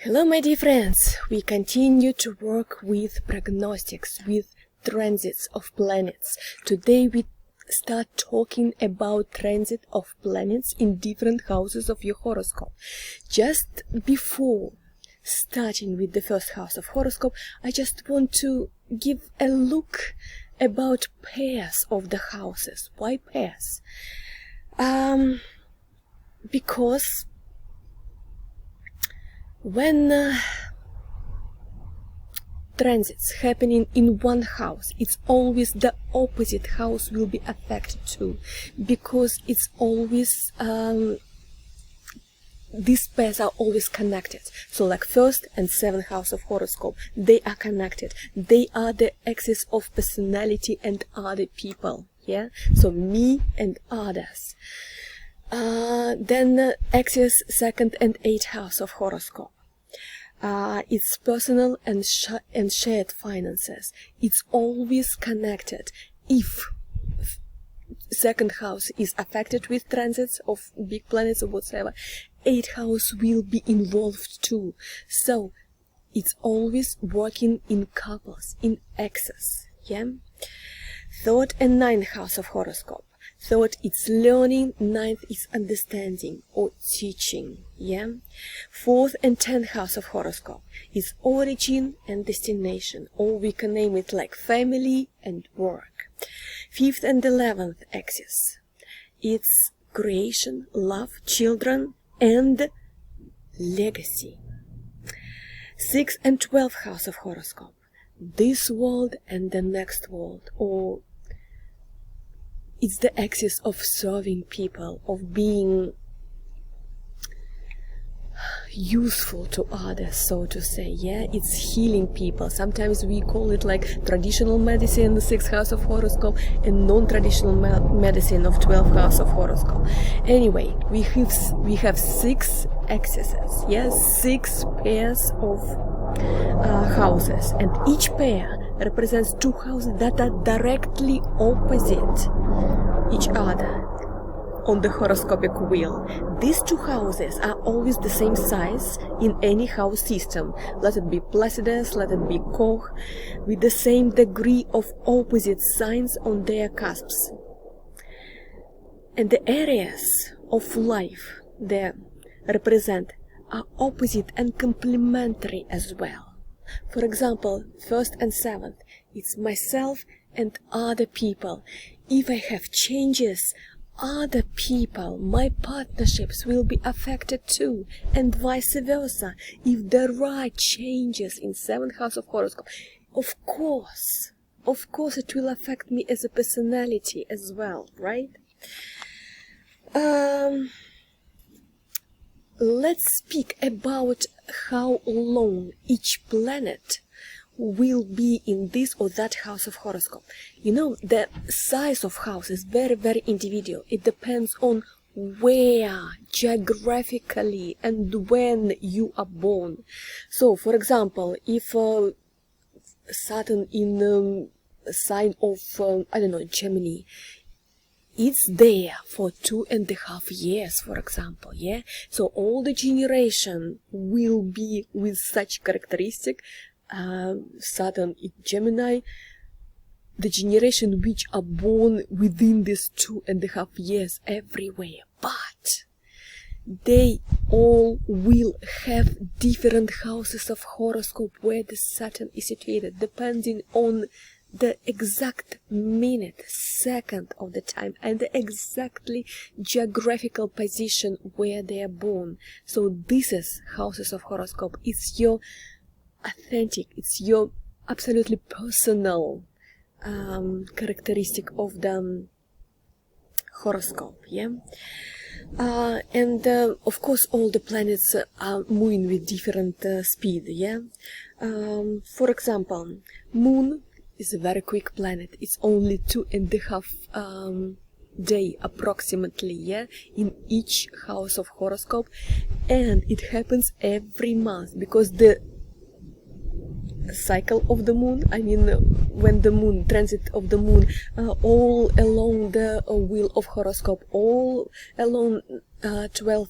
Hello my dear friends, we continue to work with prognostics, with transits of planets. Today we start talking about transit of planets in different houses of your horoscope. Just before starting with the first house of horoscope, I just want to give a look about pairs of the houses. Why pairs? Because when transits happening in one house, it's always the opposite house will be affected too, because it's always these pairs are always connected. So like first and seventh house of horoscope, they are connected. They are the axis of personality and other people. Yeah, so me and others. Then axis second and eighth house of horoscope. It's personal and shared finances. It's always connected. If second house is affected with transits of big planets or whatsoever, eighth house will be involved too. So it's always working in couples, in axis. Yeah. Third and ninth house of horoscope. Third, it's learning. Ninth is understanding or teaching. Yeah. Fourth and 10th house of horoscope is origin and destination, or we can name it like family and work. Fifth and 11th axis, it's creation, love, children, and legacy. Sixth and 12th house of horoscope, this world and the next world, or it's the axis of serving people, of being useful to others, so to say. Yeah, it's healing people. Sometimes we call it like traditional medicine, the 6th house of horoscope, and non-traditional medicine of 12th house of horoscope. Anyway, we have 6 axes. Yes, 6 pairs of houses, and each pair represents 2 houses that are directly opposite each other on the horoscopic wheel. These 2 houses are always the same size in any house system. Let it be Placidus, let it be Koch, with the same degree of opposite signs on their cusps. And the areas of life they represent are opposite and complementary as well. For example, 1st and 7th, it's myself and other people. If I have changes, other people, my partnerships will be affected too, and vice versa. If there are changes in 7th house of horoscope, of course it will affect me as a personality as well, right? Let's speak about how long each planet will be in this or that house of horoscope. You know, the size of house is very, very individual. It depends on where geographically and when you are born. So, for example, if Saturn in sign of, Gemini, it's there for 2.5 years, for example, yeah? So all the generation will be with such characteristic. Saturn in Gemini, the generation which are born within these 2.5 years everywhere, but they all will have different houses of horoscope where the Saturn is situated, depending on the exact minute, second of the time, and the exactly geographical position where they are born. So this is houses of horoscope. It's your authentic, it's your absolutely personal characteristic of the horoscope. Yeah. And of course all the planets are moving with different speed. Yeah. For example, Moon is a very quick planet. It's only 2.5 day approximately, yeah, in each house of horoscope, and it happens every month because the cycle of the moon, I mean when the moon, transit of the moon, all along the wheel of horoscope, all along 12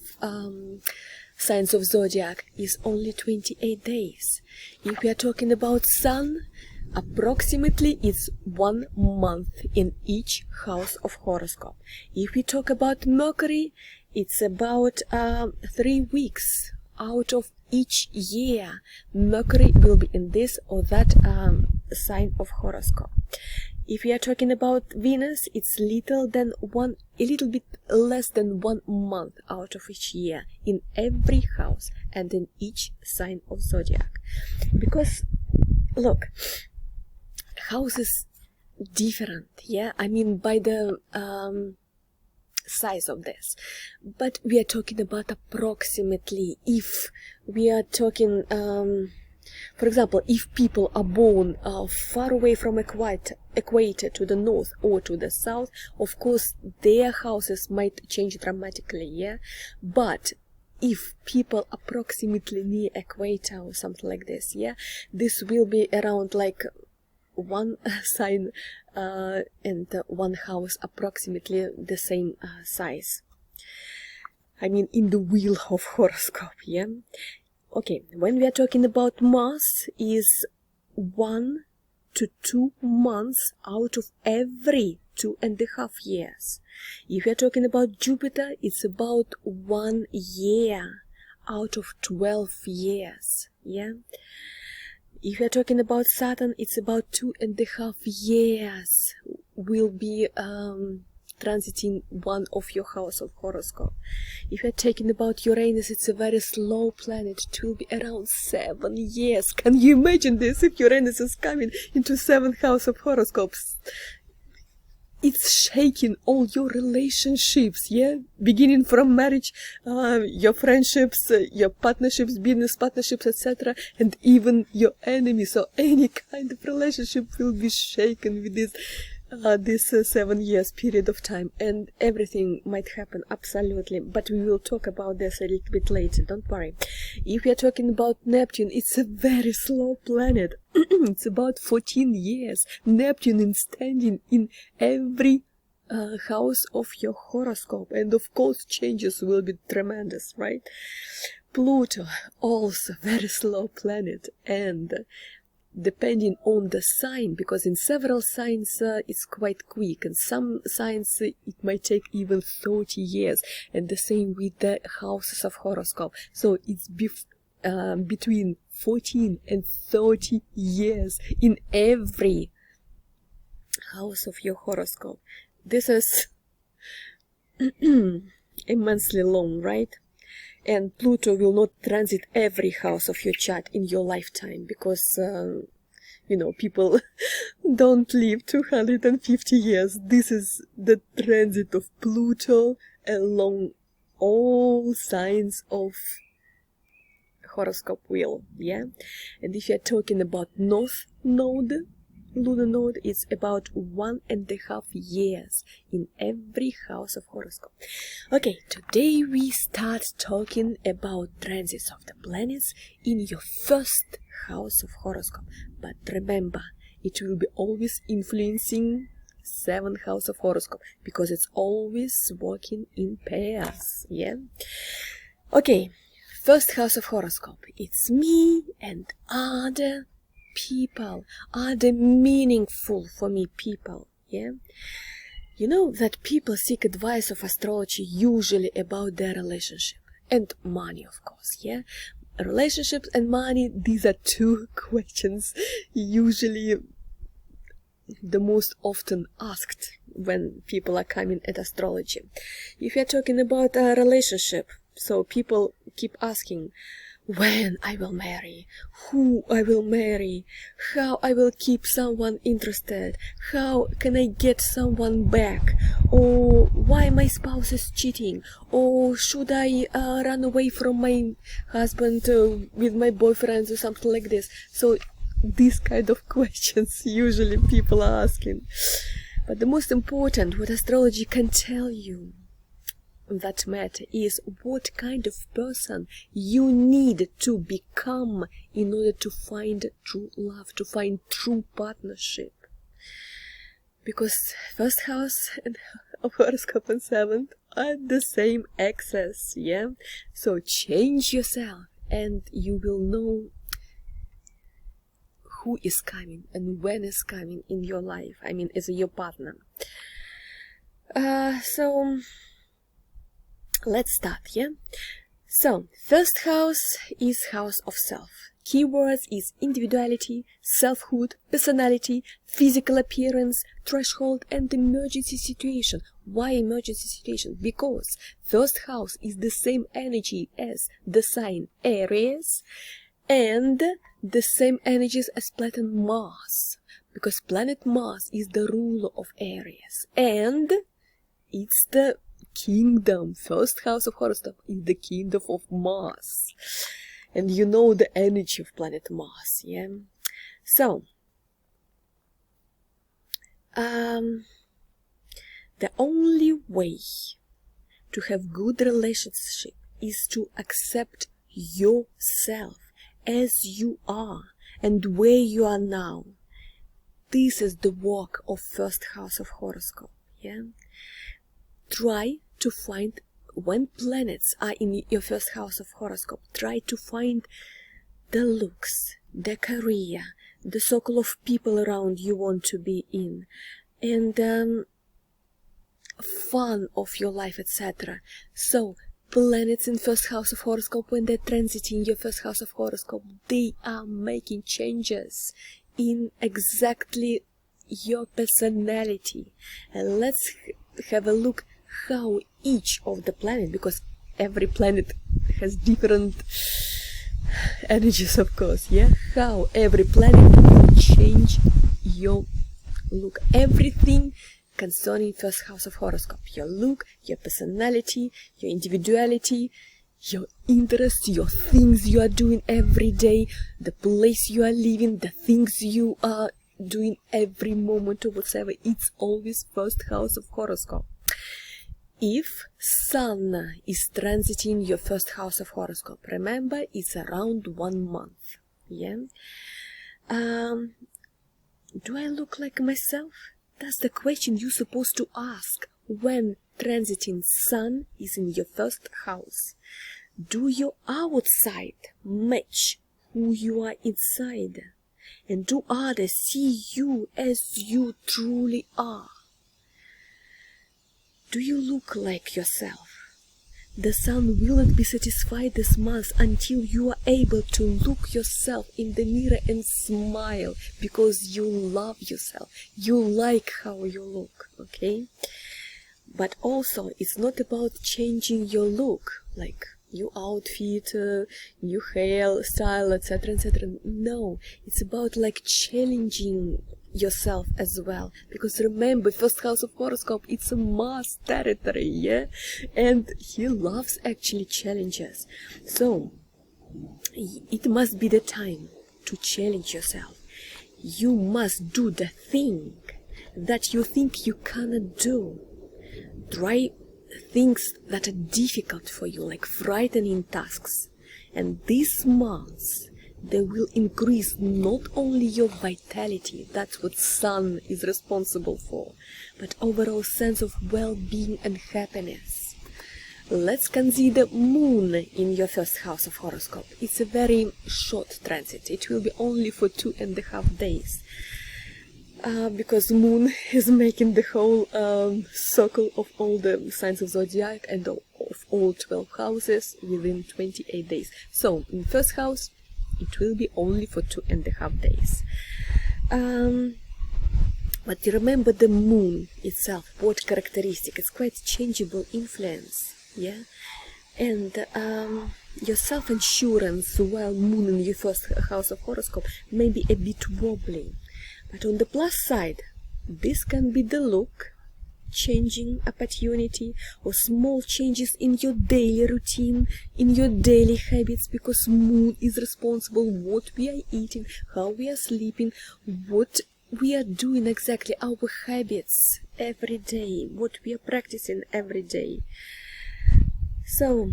signs of zodiac is only 28 days. If we are talking about Sun, approximately it's 1 month in each house of horoscope. If we talk about Mercury, it's about 3 weeks out of each year. Mercury will be in this or that sign of horoscope. If we are talking about Venus, it's a little bit less than 1 month out of each year in every house and in each sign of zodiac. Because look, house is different, yeah, I mean by the size of this, but we are talking about approximately. If we are talking for example, if people are born far away from equator to the north or to the south, of course their houses might change dramatically, yeah. But if people approximately near equator or something like this, yeah, this will be around like one sign and one house approximately the same size. I mean in the wheel of horoscope, yeah. Okay, when we are talking about Mars, is 1 to 2 months out of every 2.5 years. If we are talking about Jupiter, it's about 1 year out of 12 years, yeah. If we are talking about Saturn, it's about 2.5 years will be transiting one of your house of horoscope. If you're talking about Uranus, it's a very slow planet. It will be around 7 years. Can you imagine this? If Uranus is coming into 7th house of horoscopes, it's shaking all your relationships, yeah, beginning from marriage, your friendships, your partnerships, business partnerships, etc., and even your enemies. So any kind of relationship will be shaken with this 7 years period of time, and everything might happen, absolutely, but we will talk about this a little bit later, don't worry. If we are talking about Neptune, it's a very slow planet. It's about 14 years. Neptune is standing in every house of your horoscope, and of course changes will be tremendous, right? Pluto, also very slow planet, and depending on the sign, because in several signs it's quite quick, and some signs it might take even 30 years, and the same with the houses of horoscope. So it's between 14 and 30 years in every house of your horoscope. This is immensely long, right? And Pluto will not transit every house of your chart in your lifetime, because, people don't live 250 years. This is the transit of Pluto along all signs of horoscope wheel, yeah? And if you're talking about North Node, lunar node, is about 1.5 years in every house of horoscope. Okay, today we start talking about transits of the planets in your first house of horoscope. But remember, it will be always influencing 7th house of horoscope, because it's always working in pairs, yeah? Okay, first house of horoscope, it's me and other people, are the meaningful for me people, yeah? You know that people seek advice of astrology usually about their relationship and money, of course, yeah? Relationships and money, these are two questions usually the most often asked when people are coming at astrology. If you're talking about a relationship, so people keep asking, when I will marry, who I will marry, how I will keep someone interested, how can I get someone back, or why my spouse is cheating, or should I run away from my husband with my boyfriends or something like this. So these kind of questions usually people are asking. But the most important, what astrology can tell you that matter, is what kind of person you need to become in order to find true love, to find true partnership. Because first house of horoscope and 7th at the same axis, yeah? So change yourself and you will know who is coming and when is coming in your life, I mean as your partner. So let's start, yeah? So first house is house of self. Keywords is individuality, selfhood, personality, physical appearance, threshold, and emergency situation. Why emergency situation? Because first house is the same energy as the sign Aries and the same energies as planet Mars. Because planet Mars is the ruler of Aries and it's the kingdom. First house of horoscope is the kingdom of Mars. And you know the energy of planet Mars, yeah? So, the only way to have good relationship is to accept yourself as you are and where you are now. This is the work of first house of horoscope, yeah? Try to find, when planets are in your first house of horoscope, try to find the looks, the career, the circle of people around you want to be in, and fun of your life, etc. So planets in first house of horoscope, when they're transiting your first house of horoscope, they are making changes in exactly your personality. And let's have a look how each of the planet, because every planet has different energies, of course, yeah, how every planet will change your look. Everything concerning first house of horoscope, your look, your personality, your individuality, your interests, your things you are doing every day, the place you are living, the things you are doing every moment or whatever, it's always first house of horoscope. If Sun is transiting your first house of horoscope, remember it's around 1 month, yeah? Do I look like myself? That's the question you're supposed to ask when transiting Sun is in your first house. Do your outside match who you are inside? And do others see you as you truly are? Do you look like yourself? The Sun will not be satisfied this month until you are able to look yourself in the mirror and smile, because you love yourself. You like how you look, okay? But also, it's not about changing your look, like new outfit, new hair style, etc., etc. No, it's about like challenging yourself as well, because remember, first house of horoscope, it's a Mars territory, yeah, and he loves actually challenges. So it must be the time to challenge yourself. You must do the thing that you think you cannot do. Try things that are difficult for you, like frightening tasks, and this month they will increase not only your vitality, that's what Sun is responsible for, but overall sense of well-being and happiness. Let's consider Moon in your first house of horoscope. It's a very short transit. It will be only for 2.5 days. Because Moon is making the whole circle of all the signs of zodiac and of all 12 houses within 28 days. So in first house, it will be only for 2.5 days. But remember the Moon itself, what characteristic? It's quite changeable influence, yeah? And your self-insurance while Moon in your first house of horoscope may be a bit wobbly. But on the plus side, this can be the look, changing opportunity, or small changes in your daily routine, in your daily habits, because Moon is responsible what we are eating, how we are sleeping, what we are doing exactly, our habits every day, what we are practicing every day. So,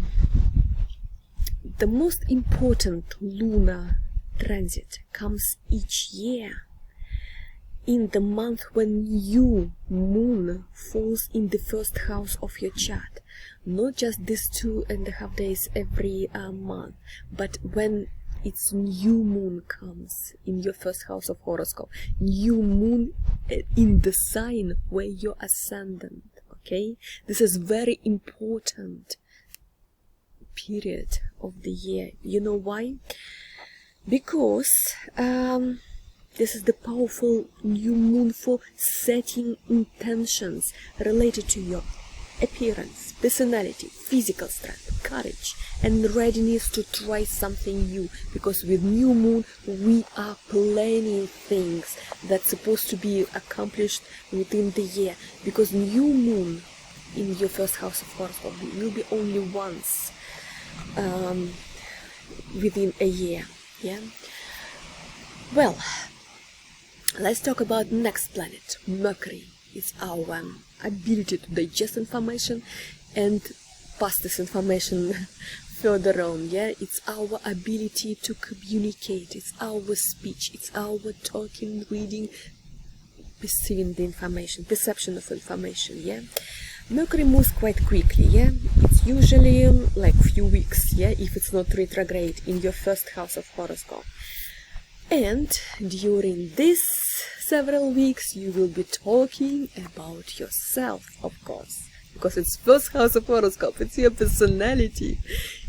the most important lunar transit comes each year. in the month when new moon falls in the first house of your chart. Not just these 2.5 days every month, but when its new moon comes in your first house of horoscope, new moon in the sign where you're ascendant. Okay, this is very important period of the year. You know why? Because this is the powerful new moon for setting intentions related to your appearance, personality, physical strength, courage, and readiness to try something new. Because with new moon we are planning things that's supposed to be accomplished within the year. Because new moon in your first house of horoscope will be only once within a year. Yeah. Well, let's talk about next planet, Mercury. It's our ability to digest information and pass this information further on. Yeah, it's our ability to communicate, it's our speech, it's our talking, reading, perceiving the information, perception of information. Yeah, Mercury moves quite quickly. Yeah, it's usually like few weeks. Yeah, if it's not retrograde in your first house of horoscope. And during this several weeks you will be talking about yourself, of course, because it's first house of horoscope, it's your personality.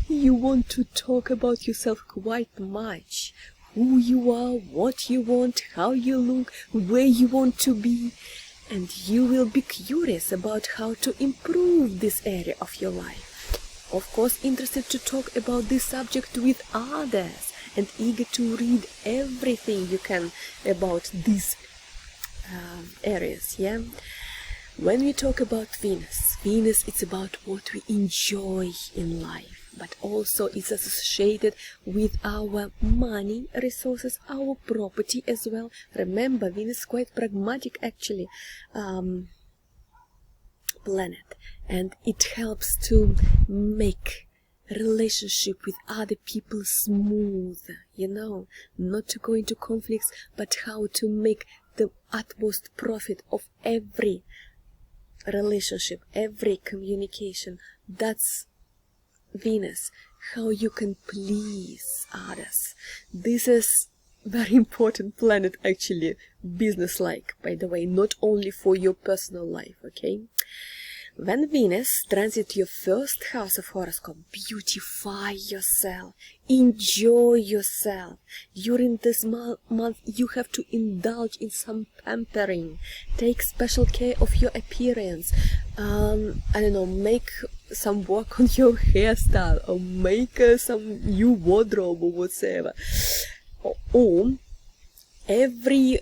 You want to talk about yourself quite much, who you are, what you want, how you look, where you want to be, and you will be curious about how to improve this area of your life. Of course, interested to talk about this subject with others, and eager to read everything you can about these areas. Yeah. When we talk about Venus, it's about what we enjoy in life, but also it's associated with our money, resources, our property as well. Remember, Venus is quite pragmatic actually planet, and it helps to make relationship with other people smooth, you know, not to go into conflicts, but how to make the utmost profit of every relationship, every communication. That's Venus, how you can please others. This is very important planet actually, business-like, by the way, not only for your personal life. Okay. When Venus transits your first house of horoscope, beautify yourself, enjoy yourself. During this month, you have to indulge in some pampering, take special care of your appearance. I don't know, make some work on your hairstyle, or make some new wardrobe or whatsoever. Or every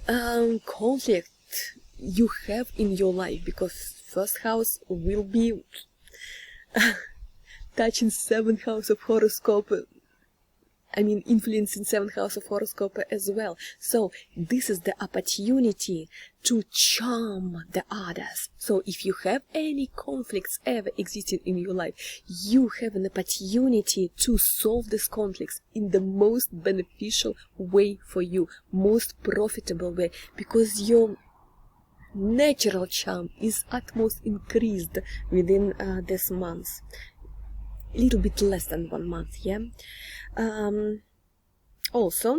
conflict you have in your life, because first house will be touching 7th house of horoscope, I mean influencing 7th house of horoscope as well. So this is the opportunity to charm the others. So if you have any conflicts ever existing in your life, you have an opportunity to solve these conflicts in the most beneficial way for you, most profitable way, because your natural charm is utmost increased within this month, a little bit less than 1 month. Yeah. Also,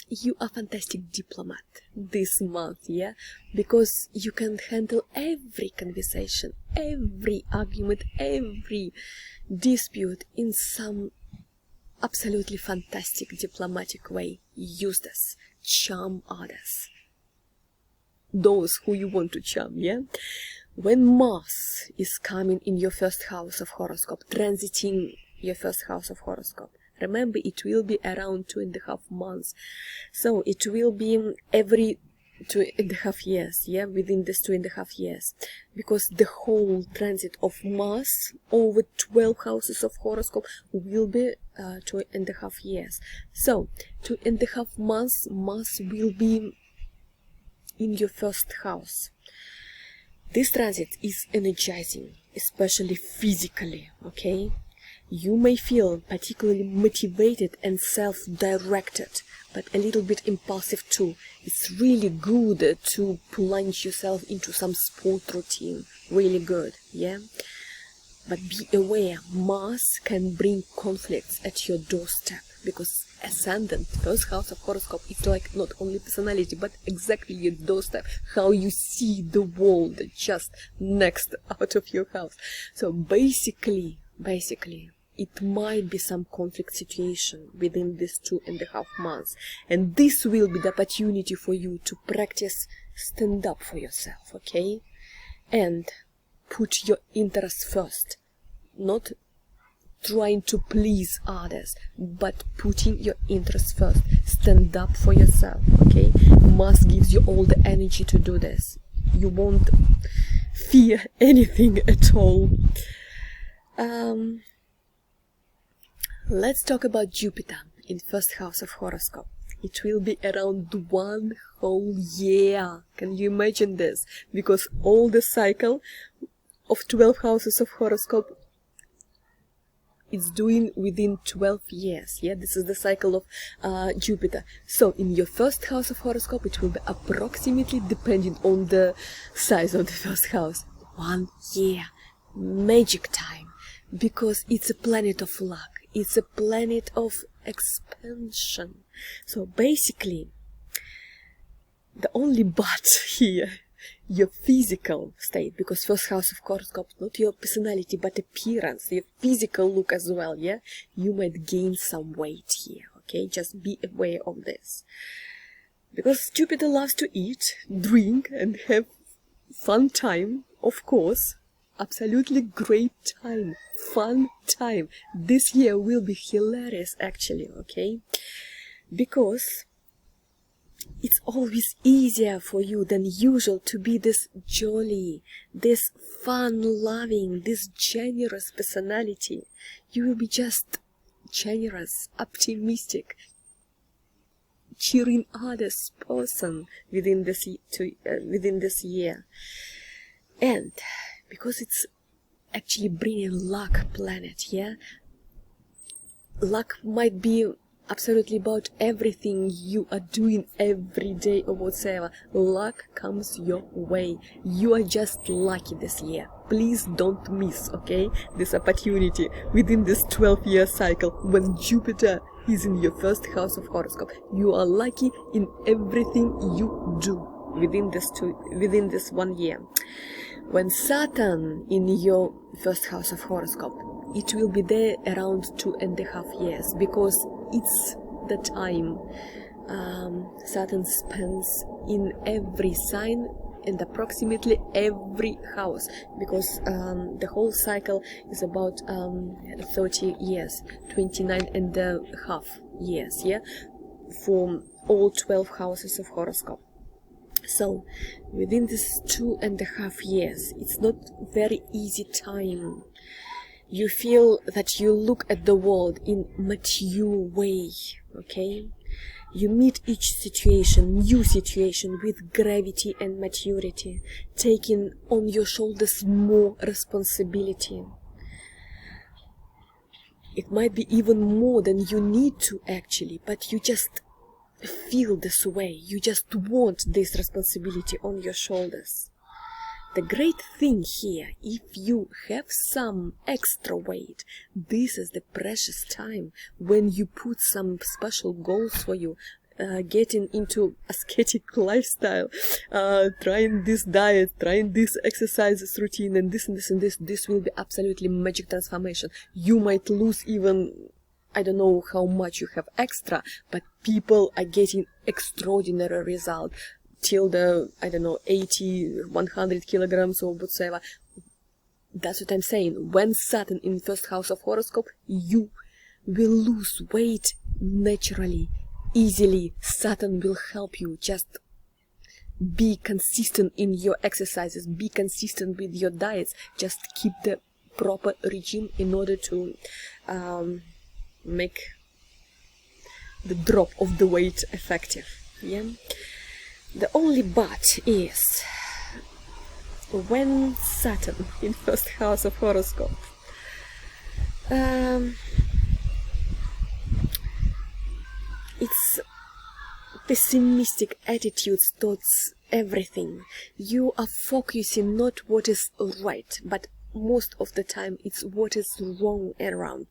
you are fantastic diplomat this month. Yeah, because you can handle every conversation, every argument, every dispute in some absolutely fantastic diplomatic way. Use this, charm others, those who you want to charm. Yeah. When Mars is coming in your first house of horoscope, transiting your first house of horoscope, remember it will be around 2.5 months, so it will be every 2.5 years. Yeah, within this 2.5 years, because the whole transit of Mars over 12 houses of horoscope will be 2.5 years. So 2.5 months Mars will be in your first house. This transit is energizing, especially physically. Okay, You may feel particularly motivated and self-directed, but a little bit impulsive too. It's really good to plunge yourself into some sport routine. Really good, yeah? But be aware, Mars can bring conflicts at your doorstep, because ascendant, first house of horoscope, is like not only personality, but exactly your doorstep, how you see the world just next out of your house. So basically, it might be some conflict situation within these 2.5 months. And this will be the opportunity for you to practice stand up for yourself, okay? And put your interests first. Not trying to please others, but putting your interests first. Stand up for yourself, okay? Mars gives you all the energy to do this. You won't fear anything at all. Let's talk about Jupiter in first house of horoscope. It will be around 1 whole year. Can you imagine this? Because all the cycle of 12 houses of horoscope is doing within 12 years. Yeah, this is the cycle of Jupiter. So in your first house of horoscope, it will be approximately, depending on the size of the first house, 1 year. Magic time. Because it's a planet of luck. It's a planet of expansion. So basically, the only but here, your physical state, because first house of horoscope, not your personality, but appearance, your physical look as well, yeah? You might gain some weight here, okay? Just be aware of this. Because Jupiter loves to eat, drink, and have fun time, of course. Absolutely great time, fun time. This year will be hilarious actually, okay? Because it's always easier for you than usual to be this jolly, this fun-loving, this generous personality. You will be just generous, optimistic, cheering others person within this year. And because it's actually bringing luck planet, yeah? Luck might be absolutely about everything you are doing every day or whatsoever. Luck comes your way. You are just lucky this year. Please don't miss, okay, this opportunity within this 12-year cycle when Jupiter is in your first house of horoscope. You are lucky in everything you do within this 1 year. When Saturn in your first house of horoscope, it will be there around 2.5 years, because it's the time Saturn spends in every sign and approximately every house, because the whole cycle is about 30 years, 29.5 years, yeah, for all 12 houses of horoscope. So within this 2.5 years, it's not very easy time. You feel that you look at the world in mature way, okay? You meet each situation, new situation, with gravity and maturity, taking on your shoulders more responsibility. It might be even more than you need to actually, but you just feel this way. You just want this responsibility on your shoulders. The great thing here, if you have some extra weight, this is the precious time when you put some special goals for you, getting into ascetic lifestyle, trying this diet, trying this exercises routine, and this and this and this. This will be absolutely magic transformation. You might lose even, I don't know how much you have extra, but people are getting extraordinary result till the, I don't know, 80, 100 kilograms or whatsoever. That's what I'm saying. When Saturn in first house of horoscope, you will lose weight naturally, easily. Saturn will help you. Just be consistent in your exercises, be consistent with your diets, just keep the proper regime in order to make the drop of the weight effective. Yeah. The only but is when Saturn in first house of horoscope It's pessimistic attitudes towards everything. You are focusing not what is right, but most of the time it's what is wrong around.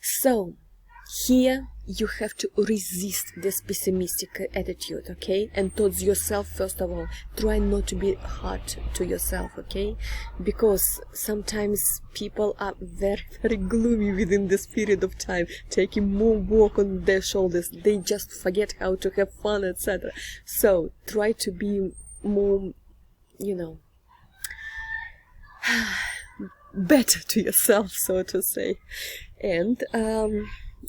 So here you have to resist this pessimistic attitude, okay? And towards yourself, first of all, try not to be hard to yourself, okay? Because sometimes people are very, very gloomy within this period of time, taking more work on their shoulders. They just forget how to have fun, etc. So try to be more, you know, better to yourself, so to say. And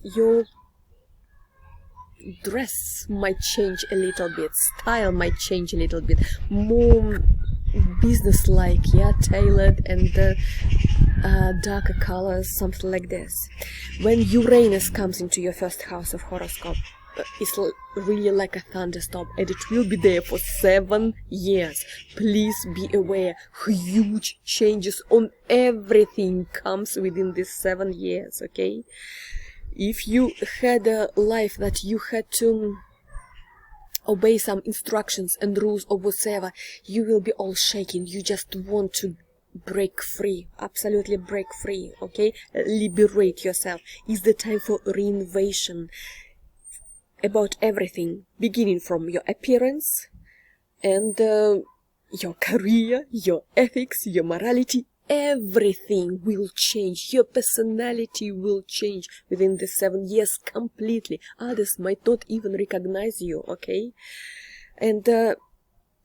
your dress might change a little bit, style might change a little bit, more business-like, yeah, tailored and darker colors, something like this. When Uranus comes into your first house of horoscope, it's really like a thunderstorm, and it will be there for 7 years. Please be aware, huge changes on everything comes within these 7 years, okay? If you had a life that you had to obey some instructions and rules or whatever, you will be all shaking. You just want to break free, absolutely break free, okay? Liberate yourself. It's the time for reinvention about everything, beginning from your appearance and your career, your ethics, your morality. Everything will change. Your personality will change within the 7 years completely. Others might not even recognize you, okay? And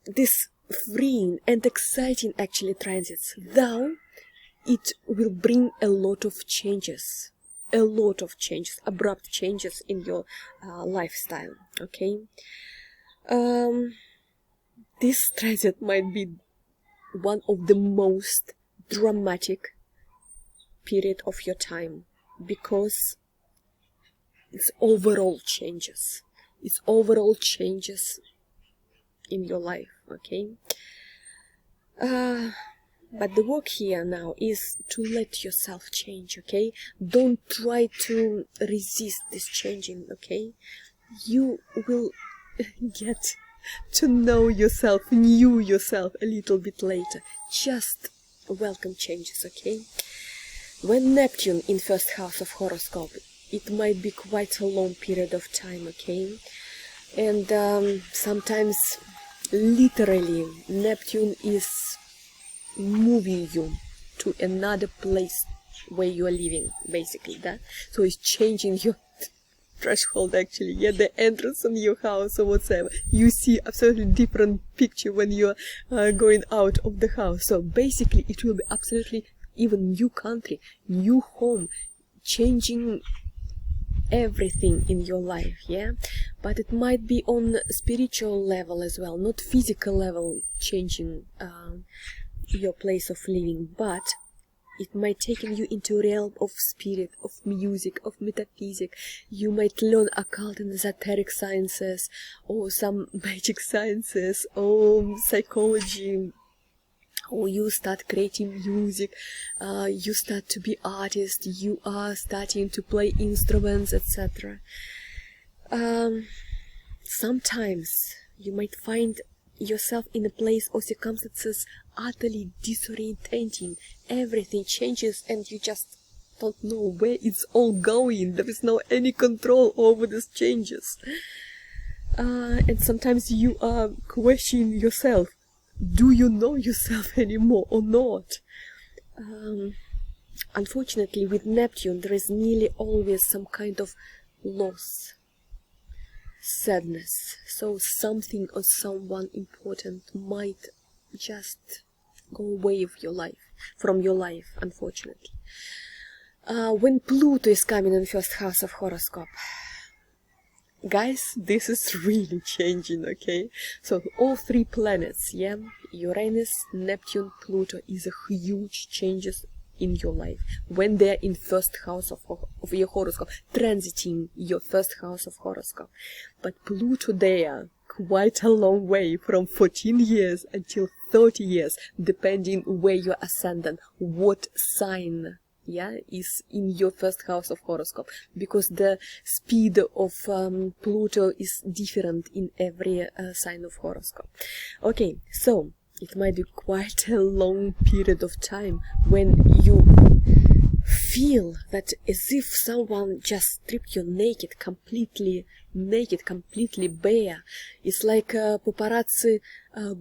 this freeing and exciting actually transits, though it will bring a lot of changes, abrupt changes in your lifestyle, okay? This transit might be one of the most dramatic period of your time, because it's overall changes in your life, okay? But the work here now is to let yourself change, okay? Don't try to resist this changing, okay? You will get to know yourself a little bit later. Just welcome changes, okay? When Neptune in first house of horoscope, it might be quite a long period of time, okay? And sometimes literally Neptune is moving you to another place where you are living, basically, that. So it's changing your threshold, actually, yeah, the entrance of your house or whatever. You see absolutely different picture when you're going out of the house. So basically it will be absolutely even new country, new home, changing everything in your life, yeah? But it might be on spiritual level as well, not physical level, changing your place of living, but it might take you into a realm of spirit, of music, of metaphysics. You might learn occult and esoteric sciences, or some magic sciences, or psychology, or you start creating music, you start to be artist, you are starting to play instruments, etc. Sometimes you might find yourself in a place or circumstances utterly disorientating. Everything changes and you just don't know where it's all going. There is no any control over these changes. And sometimes you are questioning yourself. Do you know yourself anymore or not? Unfortunately, with Neptune, there is nearly always some kind of loss, sadness. So something or someone important might just go away of your life, from your life, unfortunately. When Pluto is coming in first house of horoscope, guys, this is really changing, okay? So all three planets, yeah, Uranus, Neptune, Pluto, is a huge changes in your life when they're in first house of your horoscope, transiting your first house of horoscope. But Pluto there quite a long way, from 14 years until 30 years, depending where your ascendant, what sign yeah, is in your first house of horoscope, because the speed of Pluto is different in every sign of horoscope. Okay, so it might be quite a long period of time when you feel that as if someone just stripped you naked, completely bare. It's like paparazzi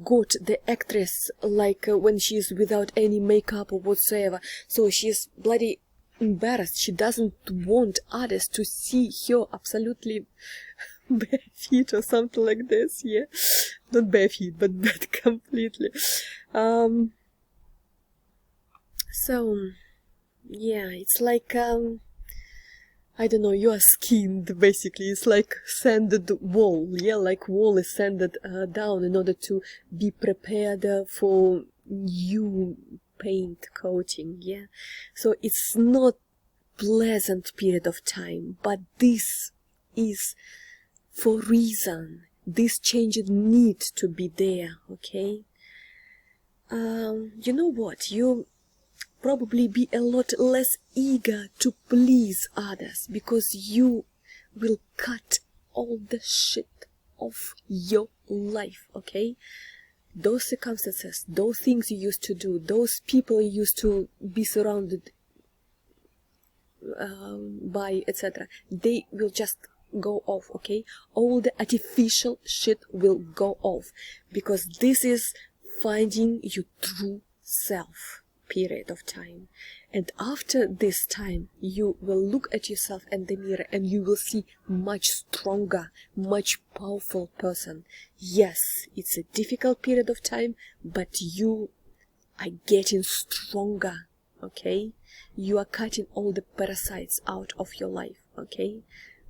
got the actress like when she's without any makeup or whatsoever, so she's bloody embarrassed. She doesn't want others to see her absolutely bare feet or something like this. Yeah, not bare feet, but completely. So yeah, it's like I don't know, you are skinned basically. It's like sanded wall, yeah, like wall is sanded down in order to be prepared for new paint coating, yeah. So it's not pleasant period of time, but this is for reason. This change needs to be there, okay. You know what, you probably be a lot less eager to please others, because you will cut all the shit off your life, okay? Those circumstances, those things you used to do, those people you used to be surrounded by, etc., they will just go off, okay? All the artificial shit will go off, because this is finding your true self period of time. And after this time, you will look at yourself in the mirror and you will see much stronger, much powerful person. Yes, it's a difficult period of time, but you are getting stronger, okay? You are cutting all the parasites out of your life, okay?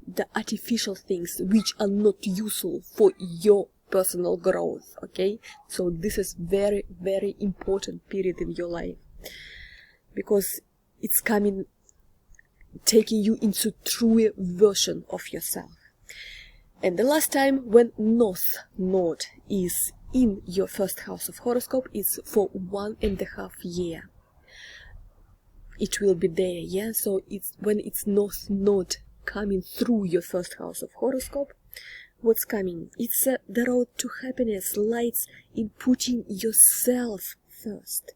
The artificial things which are not useful for your personal growth, okay? So this is very, very important period in your life, because it's coming, taking you into true version of yourself. And the last time when North Node is in your first house of horoscope is for 1.5 years. It will be there, yeah? So it's when it's North Node coming through your first house of horoscope, what's coming? It's the road to happiness lies in putting yourself first.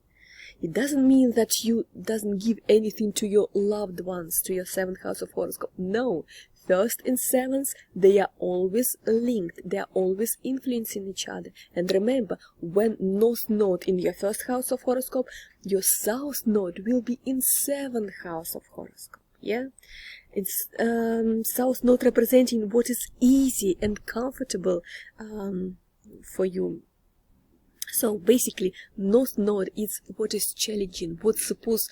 It doesn't mean that you doesn't give anything to your loved ones, to your 7th house of horoscope. No, 1st and 7th, they are always linked. They are always influencing each other. And remember, when North Node in your 1st house of horoscope, your South Node will be in 7th house of horoscope. Yeah, it's South Node representing what is easy and comfortable for you. So basically, North Node is what is challenging, what's supposed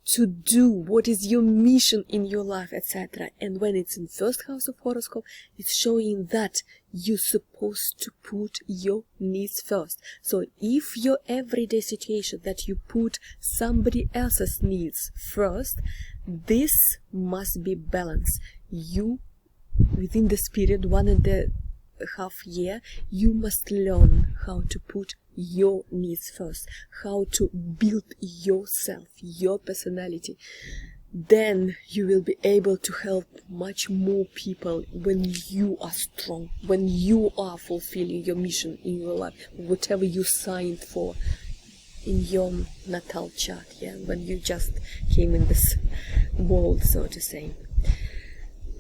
to do, what is your mission in your life, etc. And when it's in 1st house of horoscope, it's showing that you're supposed to put your needs first. So if your everyday situation that you put somebody else's needs first, this must be balanced. You, within this period, 1.5 years, you must learn how to put your needs first, how to build yourself, your personality. Then you will be able to help much more people when you are strong, when you are fulfilling your mission in your life, whatever you signed for in your natal chart, yeah, when you just came in this world, so to say.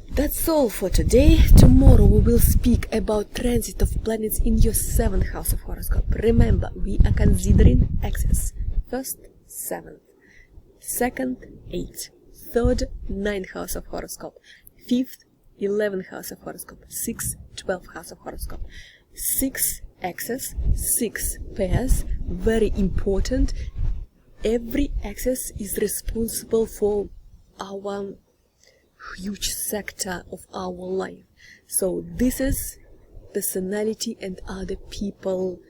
That's all for today. Tomorrow we will speak about transit of planets in your 7th house of horoscope. Remember, we are considering axis. 1st, 7th, 2nd, 8th, 3rd, 9th house of horoscope, 5th, 11th house of horoscope, 6th, 12th house of horoscope. 6 axis, 6 pairs, very important. Every axis is responsible for our huge sector of our life. So this is personality and other people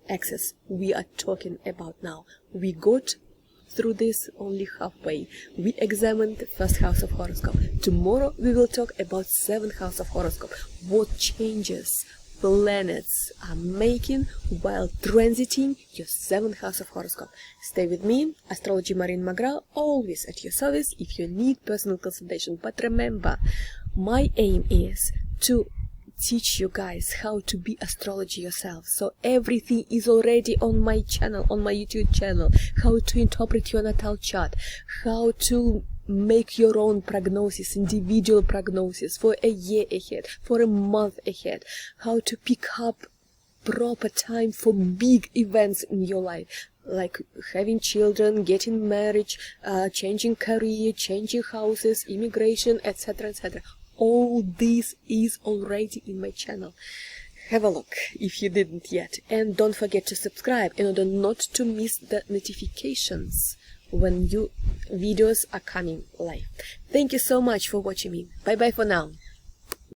axis we are talking about now. We got through this only halfway. We examined the 1st house of horoscope. Tomorrow we will talk about 7th house of horoscope. What changes, planets are making while transiting your 7th house of horoscope. Stay with me, Astrology Marine Magral, always at your service if you need personal consultation. But remember, my aim is to teach you guys how to be astrology yourself. So everything is already on my channel, on my YouTube channel. How to interpret your natal chart, how to make your own prognosis, individual prognosis for a year ahead, for a month ahead, how to pick up proper time for big events in your life, like having children, getting married, changing career, changing houses, immigration, etc., etc. All this is already in my channel. Have a look if you didn't yet, and don't forget to subscribe in order not to miss the notifications when new videos are coming live. Thank you so much for watching me. Bye bye for now.